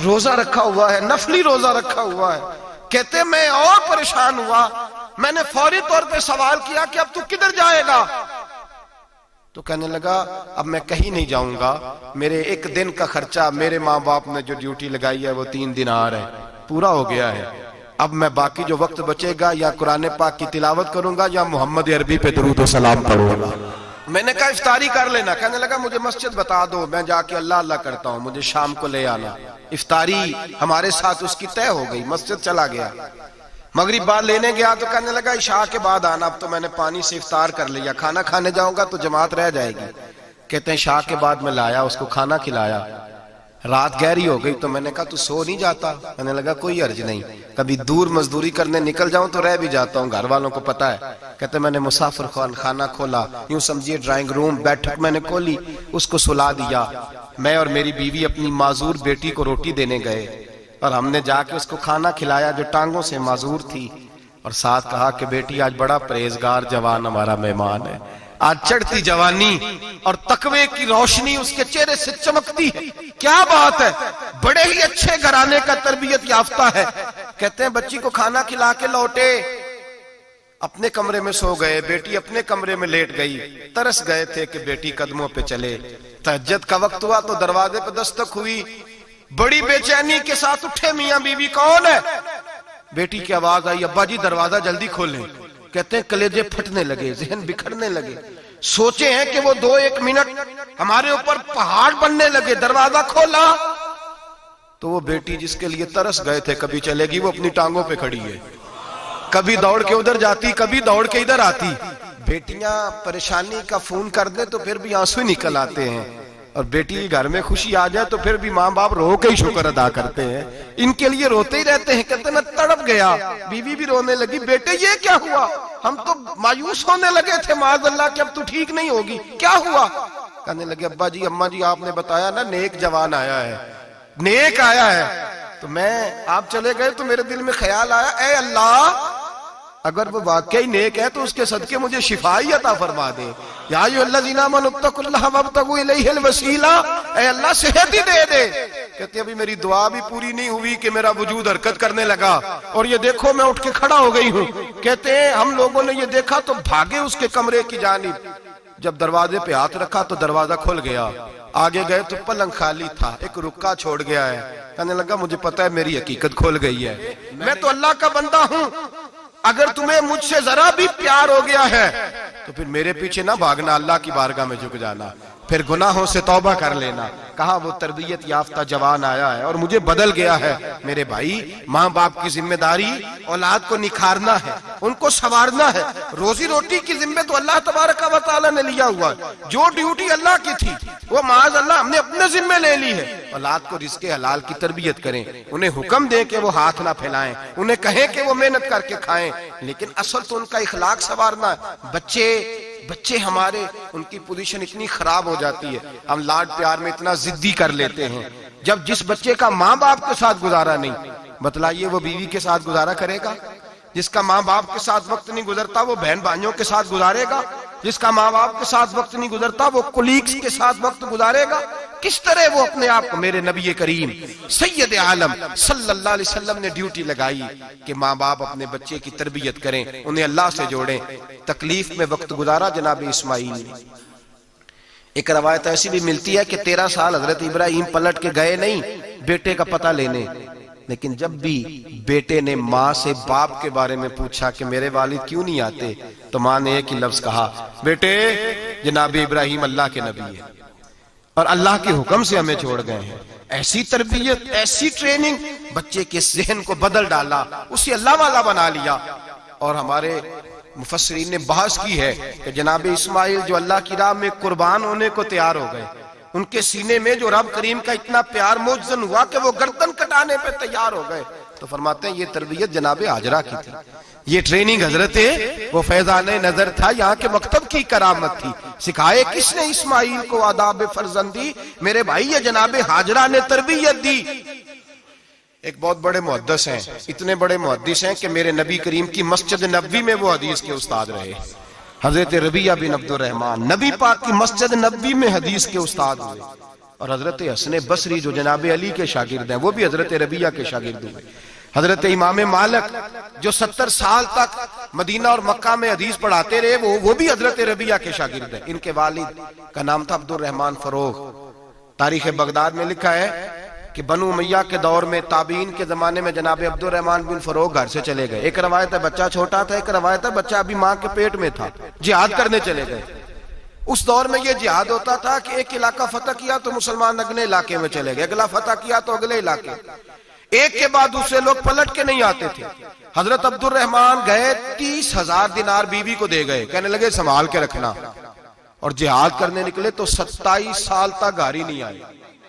روزہ رکھا ہوا ہے، نفلی روزہ رکھا ہوا ہے. کہتے میں اور پریشان ہوا، میں نے فوری طور پہ سوال کیا کہ اب تو کدھر جائے گا؟ تو کہنے لگا اب میں کہیں نہیں جاؤں گا، میرے ایک دن کا خرچہ میرے ماں باپ نے جو ڈیوٹی لگائی ہے وہ 3 دینار ہے، پورا ہو گیا ہے. اب میں باقی جو وقت بچے گا یا قرآن پاک کی تلاوت کروں گا یا محمد عربی پہ درود و سلام پڑھوں گا. میں نے کہا افطاری کر لینا. کہنے لگا مجھے مسجد بتا دو، میں جا کے اللہ اللہ کرتا ہوں، مجھے شام کو لے آنا. افطاری ہمارے ساتھ اس کی طے ہو گئی، مسجد چلا گیا. مغرب بعد لینے گیا تو کہنے لگا عشاء کے بعد آنا. اب تو میں نے پانی سے افطار کر لیا، کھانا کھانے جاؤں گا تو جماعت رہ جائے گی. کہتے ہیں عشاء کے بعد میں لایا، اس کو کھانا کھلایا. رات گہری ہو گئی تو میں نے کہا تو سو نہیں جاتا؟ کہنے لگا کوئی عرض نہیں، کبھی دور مزدوری کرنے نکل جاؤں تو رہ بھی جاتا ہوں، گھر والوں کو پتا ہے. کہتے میں نے مسافر خانہ کھولا، یوں سمجھیے ڈرائنگ روم بیٹھک میں نے کھولی، اس کو سلا دیا. میں اور میری بیوی اپنی معذور بیٹی کو روٹی دینے گئے اور ہم نے جا کے اس کو کھانا کھلایا جو ٹانگوں سے معذور تھی، اور ساتھ کہا کہ بیٹی آج بڑا پرہیزگار جوان ہمارا مہمان ہے، آج چڑھتی جوانی اور تقوی کی روشنی اس کے چہرے سے چمکتی ہے. کیا بات ہے، بڑے ہی اچھے گھرانے کا تربیت یافتہ ہے. کہتے ہیں بچی کو کھانا کھلا کے لوٹے، اپنے کمرے میں سو گئے، بیٹی اپنے کمرے میں لیٹ گئی. ترس گئے تھے کہ بیٹی قدموں پہ چلے. تہجد کا وقت ہوا تو دروازے پہ دستک ہوئی. بڑی بے چینی کے ساتھ اٹھے میاں بیوی، کون ہے؟ بیٹی کی آواز آئی ابا جی دروازہ جلدی کھولیں. کہتے ہیں کلیجے پھٹنے لگے، ذہن بکھرنے لگے. سوچے ہیں کہ وہ 2-1 منٹ ہمارے اوپر پہاڑ بننے لگے. دروازہ کھولا تو وہ بیٹی جس کے لیے ترس گئے تھے کبھی چلے گی، وہ اپنی ٹانگوں پہ کھڑی ہے. کبھی دوڑ کے ادھر جاتی، کبھی دوڑ کے ادھر آتی. بیٹیاں پریشانی کا فون کر دیں تو پھر بھی آنسو نکل آتے ہیں، اور بیٹی گھر میں خوشی آ جائے تو پھر بھی ماں باپ رو کے ہی شکر ادا کرتے ہیں. ان کے لیے روتے ہی رہتے ہیں. کہتے میں تڑپ گیا. بیوی بھی رونے لگی، بیٹے یہ کیا ہوا؟ ہم تو مایوس ہونے لگے تھے معاذ اللہ کہ اب تو ٹھیک نہیں ہوگی، کیا ہوا؟ کہنے لگے ابا جی اماں جی آپ نے بتایا نا نیک جوان آیا ہے، نیک آیا ہے. تو میں آپ چلے گئے تو میرے دل میں خیال آیا اے اللہ اگر وہ واقعی نیک ہے تو اس کے صدقے مجھے شفائی عطا فرما دے. یا ایھا الذین آمنوا اتقوا اللہ وابتغوا الیہ الوسیلہ، اے اللہ صحت ہی دے دے. کہتے ابھی میری دعا بھی پوری نہیں ہوئی کہ میرا وجود حرکت کرنے لگا، اور یہ دیکھو میں اٹھ کے کھڑا ہو گئی ہوں. کہتے ہیں ہم لوگوں نے یہ دیکھا تو بھاگے اس کے کمرے کی جانب. جب دروازے پہ ہاتھ رکھا تو دروازہ کھل گیا. آگے گئے تو پلنگ خالی تھا، ایک رکا چھوڑ گیا ہے. کہنے لگا مجھے پتا ہے میری حقیقت کھل گئی ہے، میں تو اللہ کا بندہ ہوں. اگر تمہیں مجھ سے ذرا بھی پیار ہو گیا ہے تو پھر میرے پیچھے نہ بھاگنا، اللہ کی بارگاہ میں جھک جانا، پھر گناہوں سے توبہ کر لینا. کہا وہ تربیت یافتہ جوان آیا ہے اور مجھے بدل گیا ہے. میرے بھائی ماں باپ کی ذمہ داری اولاد کو نکھارنا ہے، ان کو سنوارنا ہے. روزی روٹی کی ذمہ تو اللہ تبارک و تعالی نے لیا ہوا ہے. جو ڈیوٹی اللہ کی تھی وہ معاذ اللہ ہم نے اپنے ذمہ لے لی ہے. اولاد کو رزق حلال کی تربیت کریں، انہیں حکم دیں کہ وہ ہاتھ نہ پھیلائیں، انہیں کہیں کہ وہ محنت کر کے کھائیں، لیکن اصل تو ان کا اخلاق سنوارنا ہے. بچے ہمارے ان کی پوزیشن اتنی خراب ہو جاتی ہے، ہم لاڈ پیار میں اتنا ضدی کر لیتے ہیں. جب جس بچے کا ماں باپ کے ساتھ گزارا نہیں، بتلائیے وہ بیوی کے ساتھ گزارا کرے گا؟ جس کا ماں باپ کے ساتھ وقت نہیں گزرتا وہ بہن بھائیوں کے ساتھ گزارے گا؟ جس کا ماں باپ کے ساتھ وقت نہیں گزرتا وہ کولیگز کے ساتھ وقت گزارے گا؟ کس طرح وہ اپنے آپ کو، میرے نبی کریم سید عالم صلی اللہ علیہ وسلم نے ڈیوٹی لگائی کہ ماں باپ اپنے بچے کی تربیت کریں، انہیں اللہ سے جوڑیں. تکلیف میں وقت گزارا جناب اسماعیل نے. ایک روایت ایسی بھی ملتی ہے کہ 13 سال حضرت ابراہیم پلٹ کے گئے نہیں بیٹے کا پتہ لینے، لیکن جب بھی بیٹے نے ماں سے باپ کے بارے میں پوچھا کہ میرے والد کیوں نہیں آتے تو ماں نے ایک ہی لفظ کہا، بیٹے جناب ابراہیم اللہ کے نبی ہے اور اللہ کے حکم سے ہمیں چھوڑ گئے ہیں. ایسی تربیت، ایسی ٹریننگ بچے کے ذہن کو بدل ڈالا، اسے اللہ والا بنا لیا. اور ہمارے مفسرین نے بحث کی ہے کہ جناب اسماعیل جو اللہ کی راہ میں قربان ہونے کو تیار ہو گئے، ان کے سینے میں جو رب کریم کا اتنا پیار موجزن ہوا کہ وہ گردن کٹانے پہ تیار ہو گئے. تو فرماتے ہیں یہ تربیت جناب ہاجرہ کی تھی، یہ ٹریننگ حضرت وہ فیضان نظر تھا، یہاں کے مکتب کی کرامت تھی. سکھائے کس نے اسماعیل کو آداب فرزندی؟ میرے بھائی یہ جناب ہاجرہ نے تربیت دی. ایک بہت بڑے محدث ہیں، اتنے بڑے محدث ہیں کہ میرے نبی کریم کی مسجد نبوی میں وہ حدیث کے استاد رہے. حضرت ربیعہ بن عبد الرحمن نبی پاک کی مسجد نبوی میں حدیث کے استاد ہوئے. اور حضرت حسن بصری جو جناب علی کے شاگرد ہیں وہ بھی حضرت ربیہ کے شاگرد ہوئے. حضرت امام مالک جو 70 سال تک مدینہ اور مکہ میں حدیث پڑھاتے رہے وہ بھی حضرت ربیہ کے شاگرد ہیں. ان کے والد کا نام تھا عبد الرحمن فروغ. تاریخ بغداد میں لکھا ہے کہ بنو امیہ کے دور میں تابعین کے زمانے میں جناب عبد الرحمن بن فروغ گھر سے چلے گئے. ایک روایت ہے بچہ چھوٹا تھا, ایک روایت ہے بچہ ابھی ماں کے پیٹ میں تھا, جہاد کرنے چلے گئے. اس دور میں یہ جہاد ہوتا تھا کہ ایک علاقہ فتح کیا تو مسلمان اگلے علاقے میں چلے گئے, اگلا فتح کیا تو اگلے علاقے, ایک کے بعد دوسرے لوگ پلٹ کے نہیں آتے تھے. حضرت عبد الرحمن گئے 30,000 دینار بیوی کو دے گئے, کہنے لگے سنبھال کے رکھنا. اور جہاد کرنے نکلے تو 27 سال تک گھر ہی نہیں آئے,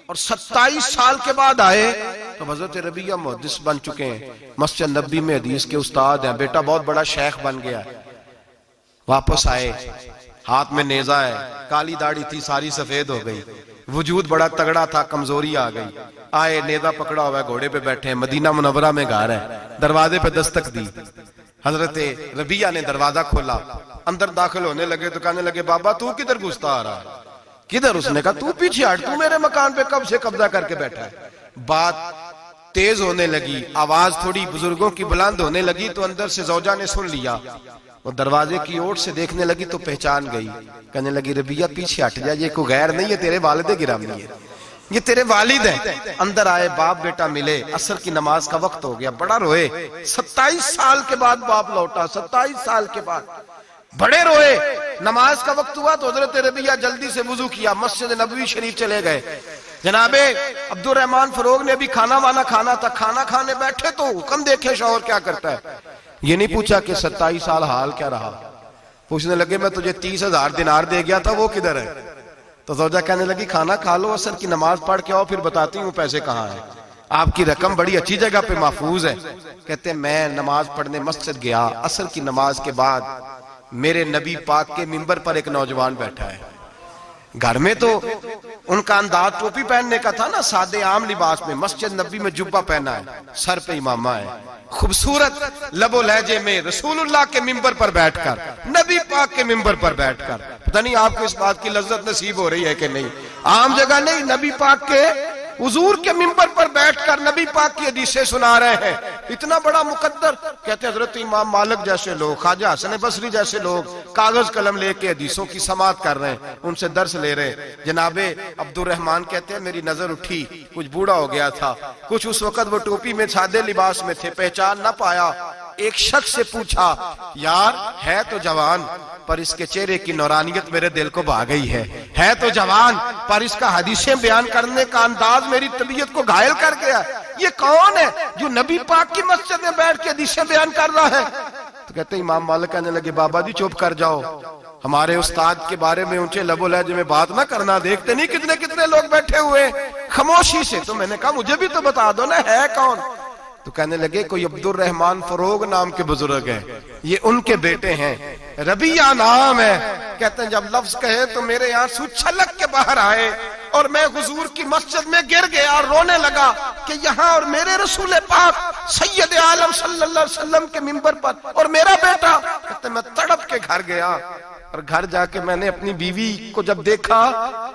اور 27 سال کے بعد آئے تو حضرت ربیہ محدث بن چکے ہیں, مسجد نبی میں حدیث کے استاد ہیں, بیٹا بہت بڑا شیخ بن گیا. واپس آئے, ہاتھ میں نیزہ ہے, کالی داڑھی تھی ساری سفید ہو گئی, وجود بڑا تگڑا تھا, کمزوری آ گئی. آئے, نیزہ پکڑا ہوا ہے, گھوڑے پہ بیٹھے ہیں, مدینہ منورہ میں گھر ہے, دروازے پہ دستک دی. حضرت ربیہ نے دروازہ کھولا, اندر داخل ہونے لگے تو کہنے لگے بابا تو کدھر گھستا آ رہا ہے؟ کدھر؟ اس نے کہا تو پیچھے ہٹ, تو میرے مکان پہ کب سے قبضہ کر کے بیٹھا ہے. بات تیز ہونے لگی, آواز تھوڑی بزرگوں کی بلند ہونے لگی تو اندر سے زوجہ نے سن لیا. وہ دروازے کی اوٹ سے دیکھنے لگی تو پہچان گئی, کہنے لگی ربیہ پیچھے ہٹ جا, یہ کوئی غیر نہیں ہے, تیرے والد گرامی ہے, یہ تیرے والد ہیں. اندر آئے, باپ بیٹا ملے, عصر کی نماز کا وقت ہو گیا, بڑا روئے. 27 سال کے بعد باپ لوٹا, 27 سال کے بعد بڑے روئے. نماز کا وقت ہوا تو حضرت ربیہ جلدی سے وضو کیا, مسجد نبوی شریف چلے گئے. جناب عبد الرحمن فروغ نے بھی کھانا وانا کھانا تھا, کھانا کھانے بیٹھے تو حکم دیکھے شوہر کیا کرتا ہے. یہ نہیں پوچھا کہ 27 سال حال کیا رہا, پوچھنے لگے میں تجھے 30,000 دینار دے گیا تھا, وہ کدھر ہے؟ تو زوجہ کہنے لگی کھانا کھا لو, عصر کی نماز پڑھ کے آؤ, پھر بتاتی ہوں پیسے کہاں ہیں. آپ کی رقم بڑی اچھی جگہ پہ محفوظ ہے. کہتے ہیں میں نماز پڑھنے مسجد گیا, عصر کی نماز کے بعد میرے نبی پاک کے منبر پر ایک نوجوان بیٹھا ہے. گھر میں تو ان کا انداز ٹوپی پہننے کا تھا نا, سادے عام لباس میں, مسجد نبی میں جبہ پہنا ہے, سر پہ امامہ ہے, خوبصورت لب و لہجے میں رسول اللہ کے منبر پر بیٹھ کر, نبی پاک کے منبر پر بیٹھ کر. پتہ نہیں آپ کو اس بات کی لذت نصیب ہو رہی ہے کہ نہیں, عام جگہ نہیں, نبی پاک کے حضور کے منبر پر بیٹھ کر نبی پاک کی حدیثیں سنا رہے ہیں. اتنا بڑا مقدر. کہتے ہیں حضرت امام مالک جیسے لوگ, خواجہ حسن بصری جیسے لوگ کاغذ قلم لے کے حدیثوں کی سماعت کر رہے ہیں, ان سے درس لے رہے ہیں. جناب عبد الرحمن کہتے ہیں میری نظر اٹھی, کچھ بوڑھا ہو گیا تھا, کچھ اس وقت وہ ٹوپی میں سادے لباس میں تھے, پہچان نہ پایا. ایک شخص سے پوچھا یار ہے تو جوان پر اس کے چہرے کی نورانیت میرے دل کو بھا گئی ہے تو جوان پر اس کا حدیثیں بیان کرنے کا انداز میری طبیعت کو گھائل کر گیا. یہ کون ہے جو نبی پاک کی مسجد میں بیٹھ کے حدیثیں بیان کر رہا ہے؟ تو کہتے ہیں امام مالک کہنے لگے بابا جی چپ کر جاؤ, ہمارے استاد کے بارے میں اونچے لب و لہجے میں بات نہ کرنا, دیکھتے نہیں کتنے کتنے لوگ بیٹھے ہوئے خاموشی سے. تو میں نے کہا مجھے بھی تو بتا دو نا ہے کون. تو کہنے لگے کوئی عبد الرحمن فروغ نام کے بزرگ ہیں, یہ ان کے بیٹے ہیں, ربیہ نام ہے. کہتے ہیں جب لفظ کہے تو میرے آنسو چھلک کے باہر آئے اور میں حضور کی مسجد میں گر گیا اور رونے لگا کہ یہاں اور میرے رسول پاک سید عالم صلی اللہ علیہ وسلم کے منبر پر اور میرا بیٹا. کہتے ہیں میں تڑپ کے گھر گیا اور گھر جا کے میں نے اپنی بیوی کو جب دیکھا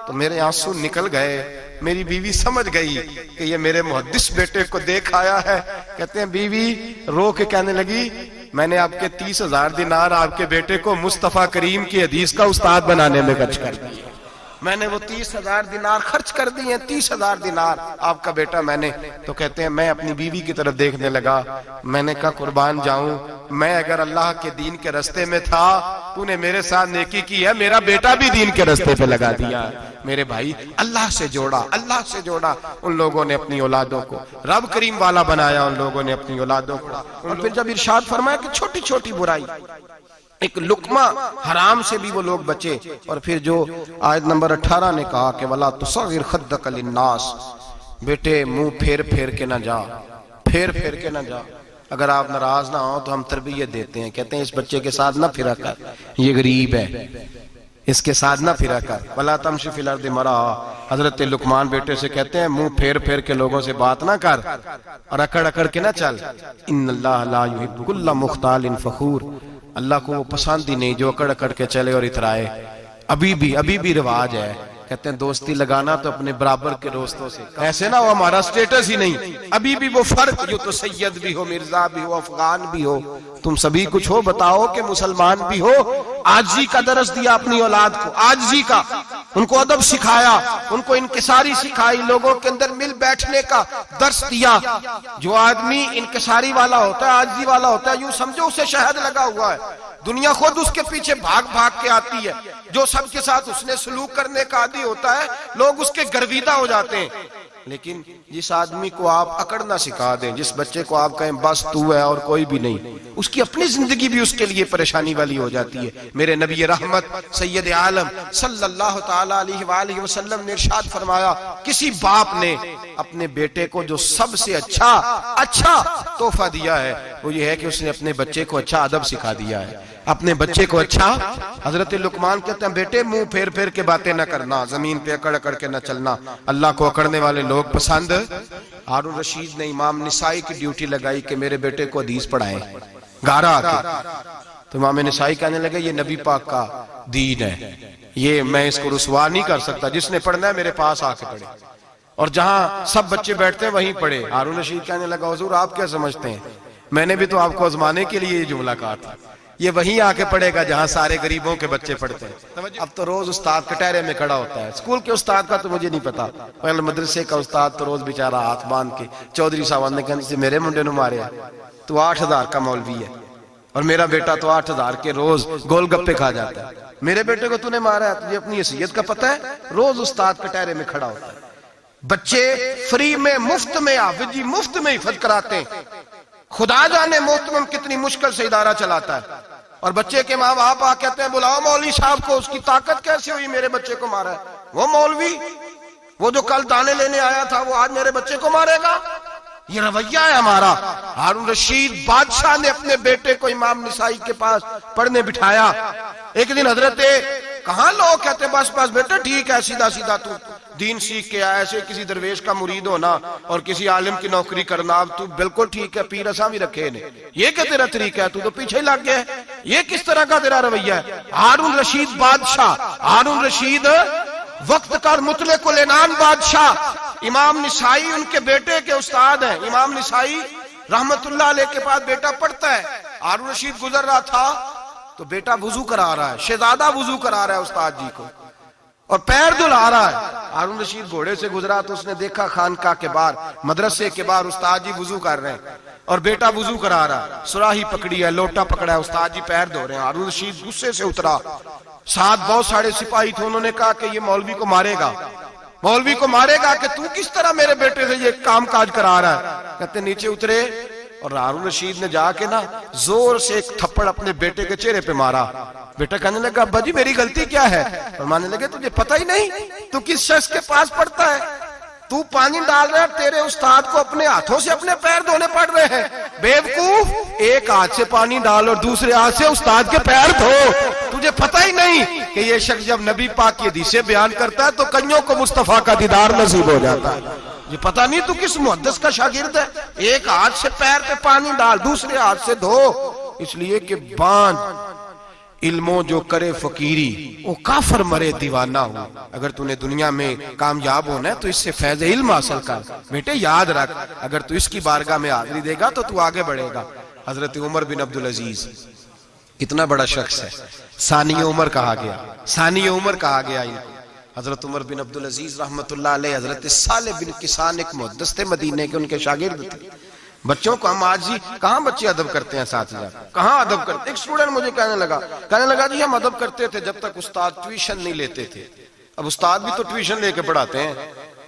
تو میرے آنسو نکل گئے. میری بیوی سمجھ گئی کہ یہ میرے محدث بیٹے کو دیکھ آیا ہے. کہتے ہیں بیوی رو کے کہنے لگی میں نے آپ کے 30,000 دینار آپ کے بیٹے کو مصطفیٰ کریم کی حدیث کا استاد بنانے میں خرچ کر دیے. میں نے وہ 30,000 دینار خرچ کر دیے, 30,000 دینار آپ کا بیٹا میں نے. تو کہتے ہیں میں اپنی بیوی کی طرف دیکھنے لگا, میں نے کہا قربان جاؤں, میں اگر اللہ کے دین کے رستے میں تھا تو نے میرے ساتھ نیکی کی ہے, میرا بیٹا بھی دین کے رستے پہ لگا دیا. میرے بھائی اللہ سے جوڑا, اللہ سے جوڑا. ان لوگوں نے اپنی اولادوں کو رب کریم والا بنایا, ان لوگوں نے اپنی اولادوں کو. اور پھر جب ارشاد فرمایا کہ چھوٹی چھوٹی برائی, ایک لقمہ حرام سے بھی وہ لوگ بچے. اور پھر جو آیت نمبر 18 نے کہا کہ وَلَا تُصَغِّرْ خَدَّكَ لِلنَّاسِ, بیٹے منہ پھیر پھیر کے نہ جا, پھیر پھیر کے نہ جا. اگر آپ ناراض نہ ہوں تو ہم تربیت دیتے ہیں, کہتے ہیں اس بچے کے ساتھ نہ پھرا کر, یہ غریب ہے, اس کے ساتھ نہ پھرا کر. وَلَا تَمْشِ فِي الْأَرْضِ مَرَحًا, حضرت لقمان بیٹے سے کہتے ہیں منہ پھیر پھیر کے لوگوں سے بات نہ کر اور اکڑ اکڑ کے نہ چل. إِنَّ اللَّهَ لَا يُحِبُّ كُلَّ مُخْتَالٍ فَخُورٍ, اللہ کو وہ پسند ہی نہیں جو اکڑ اکڑ کے چلے اور اترائے. ابھی بھی رواج ہے, کہتے ہیں دوستی لگانا تو اپنے برابر کے دوستوں سے، ایسے نہ وہ ہمارا سٹیٹس ہی نہیں، ابھی بھی وہ فرق، جو تو سید بھی ہو، مرزا بھی ہو، افغان بھی ہو، تم سبھی کچھ ہو، بتاؤ کہ مسلمان بھی ہو۔ عاجزی کا درس دیا اپنی اولاد کو، عاجزی کا، ان کو ادب سکھایا، ان کو انکساری سکھائی، لوگوں کے اندر مل بیٹھنے کا درس دیا۔ جو آدمی انکساری والا ہوتا ہے، عاجزی والا ہوتا ہے، یوں سمجھو اسے شہد لگا ہوا ہے، دنیا خود اس کے پیچھے بھاگ بھاگ کے آتی ہے۔ جو سب کے ساتھ اس نے سلوک کرنے کا عادی ہوتا ہے، لوگ اس کے گرویدہ ہو جاتے ہیں۔ لیکن جس آدمی کو آپ اکڑنا سکھا دیں، جس بچے کو آپ کہیں بس تو ہے اور کوئی بھی نہیں، اس کی اپنی زندگی بھی اس کے لیے پریشانی والی ہو جاتی ہے۔ میرے نبی رحمت سید عالم صلی اللہ تعالی علیہ وآلہ وسلم نے ارشاد فرمایا، کسی باپ نے اپنے بیٹے کو جو سب سے اچھا تحفہ دیا ہے وہ یہ ہے کہ اس نے اپنے بچے کو اچھا ادب سکھا دیا ہے، اپنے بچے کو اچھا۔ حضرت لقمان کہتے ہیں بیٹے منہ پھیر پھیر کے باتیں نہ کرنا، زمین پہ اکڑ اکڑ کے نہ چلنا، اللہ کو اکڑنے والے لوگ پسند۔ ہارون رشید نے امام نسائی کی ڈیوٹی لگائی کہ میرے بیٹے کو حدیث پڑھائیں گارا آ کے، تو امام نسائی کہنے لگے یہ نبی پاک کا دین ہے، یہ میں اس کو رسوا نہیں کر سکتا، جس نے پڑھنا ہے میرے پاس آ کے پڑھے، اور جہاں سب بچے بیٹھتے ہیں وہیں پڑھے۔ ہارون رشید کہنے لگا حضور آپ کیا سمجھتے ہیں، میں نے بھی تو آپ کو آزمانے کے لیے یہ جملہ کہا تھا، یہ وہیں آ کے پڑھے گا جہاں سارے غریبوں کے بچے پڑھتے ہیں۔ اب تو روز استاد کٹہرے میں کھڑا ہوتا ہے، اسکول کے استاد کا تو مجھے نہیں پتا، پہلے مدرسے کا استاد تو روز بیچارہ ہاتھ باندھ کے چودھری صاحب نے کہنے سے میرے منڈے نو مارے، تو 8,000 کا مولوی ہے اور میرا بیٹا تو 8,000 کے روز گول گپے کھا جاتا ہے، میرے بیٹے کو تو نے مارا ہے، تجھے اپنی حیثیت کا پتہ ہے؟ روز استاد کٹہرے میں کھڑا ہوتا ہے۔ بچے فری میں مفت میں حافظ جی مفت میں حفظ کراتے ہیں، خدا جانے محترم کتنی مشکل سے ادارہ چلاتا ہے، اور بچے کے ماں باپ آ کہتے ہیں بلاؤ مولوی صاحب کو، اس کی طاقت کیسے ہوئی میرے بچے کو مارا ہے؟ وہ مولوی وہ جو کل دانے لینے آیا تھا وہ آج میرے بچے کو مارے گا؟ یہ رویہ ہے ہمارا۔ ہارون رشید بادشاہ نے اپنے بیٹے کو امام نسائی کے پاس پڑھنے بٹھایا۔ ایک دن حضرت کہاں لوگ کہتے بس بس بیٹا ٹھیک ہے، سیدھا سیدھا تو دین سیکھ کے آیا، ایسے کسی درویش کا مرید ہونا اور کسی عالم کی نوکری کرنا، اب تو بالکل ٹھیک ہے، پیر اساں بھی رکھے نے، یہ کہ تیرا طریقہ ہے، تو پیچھے ہی لگ گیا ہے، یہ کس طرح کا تیرا رویہ ہے؟ ہارون رشید بادشاہ، ہارون رشید وقت کا مطلق العنان بادشاہ، امام نسائی ان کے بیٹے کے استاد ہیں، امام نسائی رحمت اللہ علیہ کے پاس بیٹا پڑھتا ہے۔ ہارون رشید گزر رہا تھا تو بیٹا وضو کرا رہا ہے، شہزادہ وضو کرا رہا ہے استاد جی کو، اور پیر دھلا رہا ہے۔ ہارون رشید گھوڑے سے گزرا تو اس نے دیکھا خانقاہ کے باہر، مدرسے کے باہر استاد جی وضو کر رہے ہیں اور بیٹا وضو کرا رہا ہے، سراہی پکڑی ہے، لوٹا پکڑا ہے، استاد جی پیر دھو رہے ہیں۔ ہارون رشید غصے سے اترا، ساتھ بہت سارے سپاہی تھے، انہوں نے کہا کہ یہ مولوی کو مارے گا، مولوی کو مارے گا کہ تو کس طرح میرے بیٹے سے یہ کام کاج کرا رہا ہے؟ کہتے نیچے اترے اور ہارون رشید نے جا کے نا زور سے ایک تھپڑ اپنے بیٹے کے چہرے پہ مارا۔ بیٹا کہنے لگا ابا جی میری غلطی کیا ہے؟ فرمانے لگے تجھے پتہ ہی نہیں تو کس شخص کے پاس پڑھتا ہے؟ تو پانی ڈال رہا ہے، تیرے استاد کو اپنے ہاتھوں سے اپنے پیر دھونے پڑ رہے ہیں، بیوقوف، ایک ہاتھ سے پانی ڈال اور دوسرے ہاتھ سے استاد کے پیر دھو، تجھے پتہ ہی نہیں کہ یہ شخص جب نبی پاک کی حدیثیں بیان کرتا ہے تو کئیوں کو مصطفیٰ کا دیدار نصیب ہو جاتا ہے۔ یہ پتہ نہیں تو کس محدث کا شاگرد ہے، ایک ہاتھ سے پیر پہ پانی ڈال دوسرے ہاتھ سے دھو، اس لیے کہ باندھ علموں جو کرے فقیری وہ کافر مرے دیوانہ ہو۔ اگر تو نے دنیا میں کامیاب ہونا ہے تو اس سے فیض علم حاصل کر، بیٹے یاد رکھ، اگر تو اس کی بارگاہ میں حاضری دے گا تو آگے بڑھے گا۔ حضرت عمر بن عبدالعزیز کتنا بڑا شخص ہے، ثانی عمر کہا گیا، ثانی عمر کہا گیا۔ حضرت عمر بن عبدالعزیز رحمت اللہ علیہ، حضرت صالح بن کسان ایک محدث تھے مدینے کے، ان کے شاگرد تھے۔ بچوں کو ہم آج ہی کہاں بچے ادب کرتے ہیں، اساتذہ کہاں ادب کرتے؟ ایک اسٹوڈنٹ مجھے کہنے لگا جی ہم ادب کرتے تھے جب تک استاد ٹیوشن نہیں لیتے تھے، اب استاد بھی تو ٹیوشن لے کے پڑھاتے ہیں۔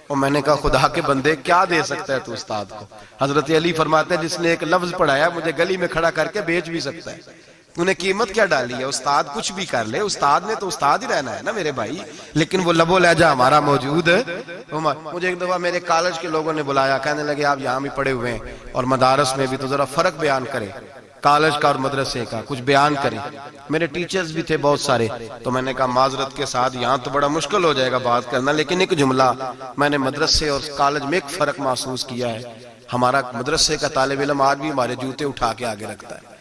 اور میں نے کہا خدا کے بندے کیا دے سکتا ہے تو استاد کو؟ حضرت علی فرماتے ہیں جس نے ایک لفظ پڑھایا مجھے گلی میں کھڑا کر کے بیچ بھی سکتا ہے، تو نے قیمت کیا ڈالی ہے؟ استاد کچھ بھی کر لے، استاد نے تو استاد ہی رہنا ہے نا میرے بھائی، لیکن وہ لب و لہجہ ہمارا موجود ہے۔ مجھے ایک دفعہ میرے کالج کے لوگوں نے بلایا، کہنے لگے آپ یہاں بھی پڑھے ہوئے ہیں اور مدارس میں بھی، تو ذرا فرق بیان کریں کالج کا اور مدرسے کا، کچھ بیان کریں۔ میرے ٹیچرز بھی تھے بہت سارے، تو میں نے کہا معذرت کے ساتھ یہاں تو بڑا مشکل ہو جائے گا بات کرنا، لیکن ایک جملہ میں نے مدرسے اور کالج میں ایک فرق محسوس کیا ہے، ہمارا مدرسے کا طالب علم آج بھی ہمارے جوتے اٹھا کے آگے رکھتا ہے،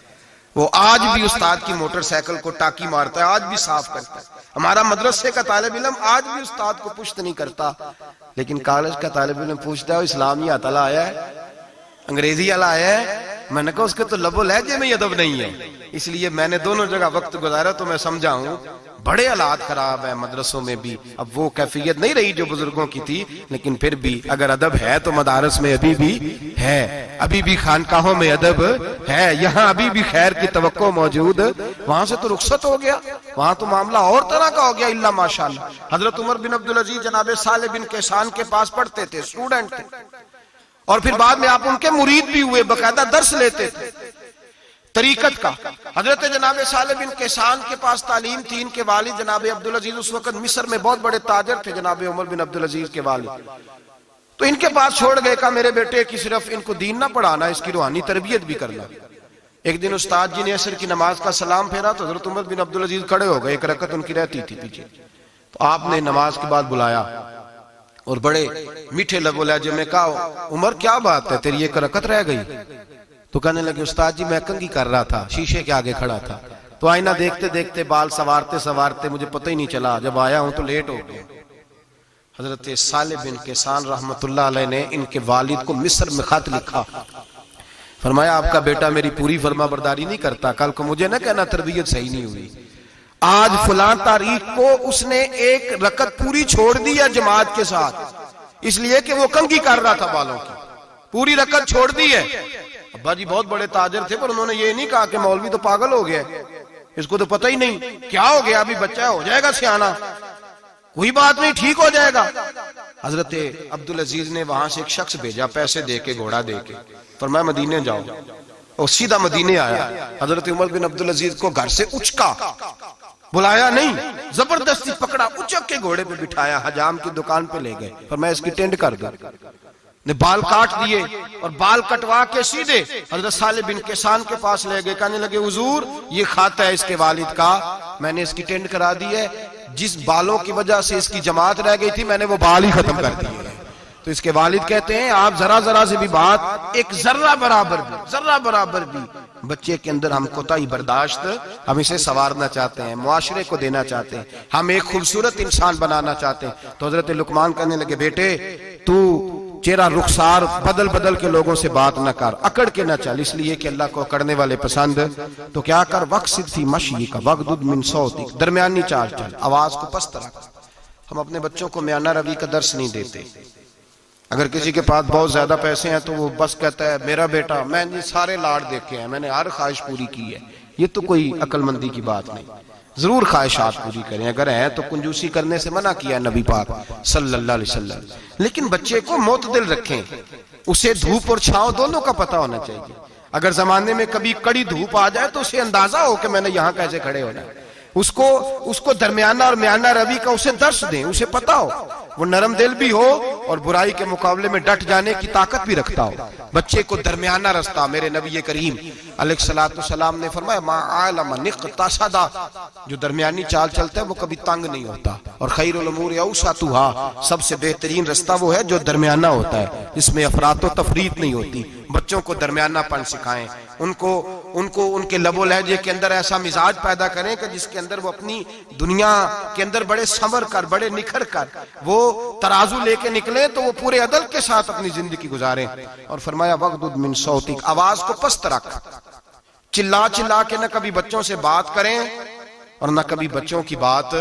وہ آج بھی استاد کی موٹر سائیکل کو ٹاکی مارتا ہے، آج بھی صاف کرتا ہے، ہمارا مدرسے کا طالب علم آج بھی استاد کو پشت نہیں کرتا، لیکن کالج کا طالب علم پوچھتا ہے اسلامی اتلا آیا ہے، انگریزی والا آیا ہے؟ میں نے کہا اس کے تو لب و لہجے میں ادب نہیں ہے۔ اس لیے میں نے دونوں جگہ وقت گزارا تو میں سمجھا ہوں بڑے حالات خراب ہیں مدرسوں میں بھی۔ اب وہ کیفیت نہیں رہی جو بزرگوں کی تھی، لیکن پھر بھی اگر ادب ہے تو مدارس میں ابھی بھی ہے، ابھی بھی خانقاہوں میں ادب ہے، یہاں ابھی بھی خیر کی توقع موجود۔ وہاں سے تو رخصت ہو گیا، وہاں تو معاملہ اور طرح کا ہو گیا الا ماشاءاللہ۔ حضرت عمر بن عبدالعزیز جناب صالح بن کیسان کے پاس پڑھتے تھے، اسٹوڈنٹ تھے، اور پھر بعد میں آپ ان کے مرید بھی ہوئے، باقاعدہ درس لیتے تھے طریقت کا۔ حضرت جناب صالح بن کیسان کے پاس تعلیم تھی، ان کے والد جناب عبدالعزیز اس وقت مصر میں بہت بڑے تاجر تھے، جناب عمر بن عبدالعزیز کے والد، تو ان کے پاس چھوڑ گئے، کہا میرے بیٹے کی صرف ان کو دین نہ پڑھانا، اس کی روحانی تربیت بھی کرنا۔ ایک دن استاد جی نے عصر کی نماز کا سلام پھیرا تو حضرت عمر بن عبدالعزیز کھڑے ہو گئے، ایک رکعت ان کی رہتی تھی پیچھے، تو آپ نے نماز کے بعد بلایا اور بڑے میٹھے لب و لہجے میں کہا عمر کیا بات ہے تیری ایک رکعت رہ گئی؟ تو کہنے لگے استاد جی میں کنگھی کر رہا تھا، شیشے کے آگے کھڑا تھا، تو آئینہ دیکھتے دیکھتے بال سوارتے سوارتے مجھے پتہ ہی نہیں چلا، جب آیا ہوں تو لیٹ ہو گیا۔ حضرت صالح بن کیسان رحمت اللہ علیہ نے ان کے والد کو مصر میں خط لکھا، فرمایا آپ کا بیٹا میری پوری فرما برداری نہیں کرتا، کل کو مجھے نہ کہنا تربیت صحیح نہیں ہوئی۔ آج فلاں تاریخ کو اس نے ایک رکعت پوری چھوڑ دی ہے جماعت کے ساتھ، اس لیے کہ وہ کنگھی کر رہا تھا بالوں کی، پوری رکعت چھوڑ دی ہے۔ ابا جی بہت بڑے تاجر تھے، پر انہوں نے یہ نہیں کہا کہ مولوی تو پاگل ہو گیا، اس کو تو پتہ ہی نہیں کیا ہو گیا، ابھی بچہ ہو جائے گا سیانا، کوئی بات نہیں ٹھیک ہو جائے گا۔ حضرت عبدالعزیز نے وہاں سے ایک شخص بھیجا پیسے دے کے، گھوڑا دے کے، فرمایا مدینے جاؤ، اور سیدھا مدینے آیا۔ حضرت عمر بن عبدالعزیز کو گھر سے اچکا، بلایا نہیں، زبردستی پکڑا، اچک کے گھوڑے پہ بٹھایا، حجام کی دکان پہ لے گئے، فرمایا اس کی ٹینڈ کر دو، نے بال کاٹ دیے اور بال کٹوا کے سیدھے حضرت صالح بن کیسان کے پاس لے گئے، کہنے لگے حضور یہ خاتا ہے اس کے والد کا، میں نے اس کی ٹینڈ کرا دی ہے، جس بالوں کی وجہ سے اس کی جماعت رہ گئی تھی میں نے وہ بال ہی ختم کر دیے۔ تو اس کے والد کہتے ہیں آپ ذرا سے بھی بات، ایک ذرہ برابر بھی بچے کے اندر ہم کوتاہی برداشت، ہم اسے سنوارنا چاہتے ہیں، معاشرے کو دینا چاہتے ہیں، ہم ایک خوبصورت انسان بنانا چاہتے ہیں۔ تو حضرت لقمان کہنے لگے بیٹے تو چہرہ رخسار بدل کے لوگوں سے بات نہ کر، اکڑ کے نہ چل، اس لیے کہ اللہ کو اکڑنے والے پسند، تو کیا کر وقصد فی مشی کا وغضض من صوتک، درمیانی چال چل، آواز کو پست رکھ۔ ہم اپنے بچوں کو میانہ روی کا درس نہیں دیتے۔ اگر کسی کے پاس بہت زیادہ پیسے ہیں تو وہ بس کہتا ہے میرا بیٹا، میں نے سارے لاڑ دیکھے ہیں، میں نے ہر خواہش پوری کی ہے، یہ تو کوئی عقل مندی کی بات نہیں۔ ضرور خواہشات پوری کریں، اگر ہیں تو کنجوسی کرنے سے منع کیا نبی پاک صلی اللہ علیہ وسلم، لیکن بچے کو معتدل رکھیں، اسے دھوپ اور چھاؤں دونوں کا پتہ ہونا چاہیے۔ اگر زمانے میں کبھی کڑی دھوپ آ جائے تو اسے اندازہ ہو کہ میں نے یہاں کیسے کھڑے ہونا ہے، اس کو درمیانہ اور میانہ روی کا اسے درس دیں، اسے پتہ ہو، وہ نرم دل بھی ہو اور برائی کے مقابلے میں ڈٹ جانے کی طاقت بھی رکھتا ہو۔ بچے کو درمیانہ رستہ، میرے نبی کریم علیہ السلام نے فرمایا ما عالم نقتصد، جو درمیانی چال چلتا ہے وہ کبھی تنگ نہیں ہوتا، اور خیر الامور اوسطھا، سب سے بہترین رستہ وہ ہے جو درمیانہ ہوتا ہے، جس میں افراط و تفریط نہیں ہوتی۔ بچوں کو درمیانہ پن سکھائیں، ان کے لب و لہجے کے اندر ایسا مزاج پیدا کریں کہ جس کے اندر وہ اپنی دنیا کے اندر بڑے سنور کر، بڑے نکھر کر وہ ترازو لے کے نکلیں تو وہ پورے عدل کے ساتھ اپنی زندگی گزاریں۔ اور فرمایا وغضض من صوتک، آواز کو پست رکھ، چلا کے نہ کبھی بچوں سے بات کریں اور نہ کبھی بچوں کی بات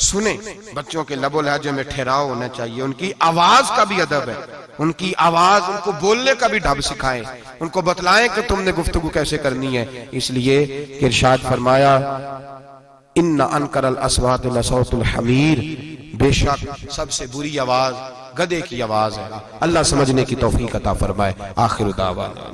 سنیں۔ بچوں کے لب و لہجے میں ٹھہراؤ ہونا چاہیے، ان کی آواز کا بھی ادب ہے، ان کی آواز، ان کو بولنے کا بھی ڈھب سکھائیں، ان کو بتلائیں کہ تم نے گفتگو کیسے کرنی ہے۔ اس لیے کہ ارشاد فرمایا ان انکر الاصوات لصوت الحمیر، بے شک سب سے بری آواز گدھے کی آواز ہے۔ اللہ سمجھنے کی توفیق عطا فرمائے۔ آخر دعوانا